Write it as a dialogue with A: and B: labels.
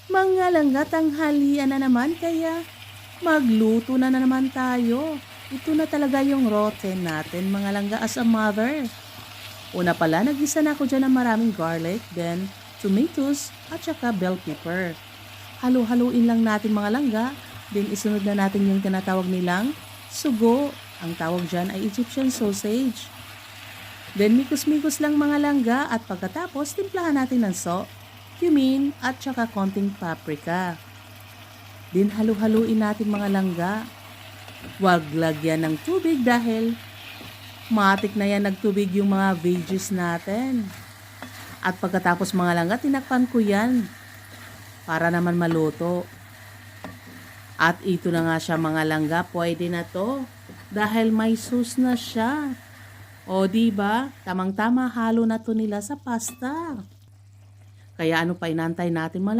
A: Mga langga, tanghalian na naman kaya magluto na naman tayo. Ito na talaga yung routine natin mga langga as a mother. Una pala, nagisa na ako dyan ng maraming garlic, then tomatoes at saka bell pepper. Halu-haluin lang natin mga langga, then isunod na natin yung tinatawag nilang sugo. Ang tawag dyan ay Egyptian sausage. Then mikos-mikos lang mga langga at pagkatapos timplahan natin ng salt, cumin at saka konting paprika. Then halu-haluin natin mga langga. Huwag lagyan ng tubig dahil matik na yan nagtubig yung mga veggies natin. At pagkatapos mga langga, tinakpan ko yan para naman maluto. At ito na nga siya mga langga, pwede na to dahil may sauce na siya. O diba, tamang-tama halo na to nila sa pasta. Kaya ano pa inantay natin mga langga?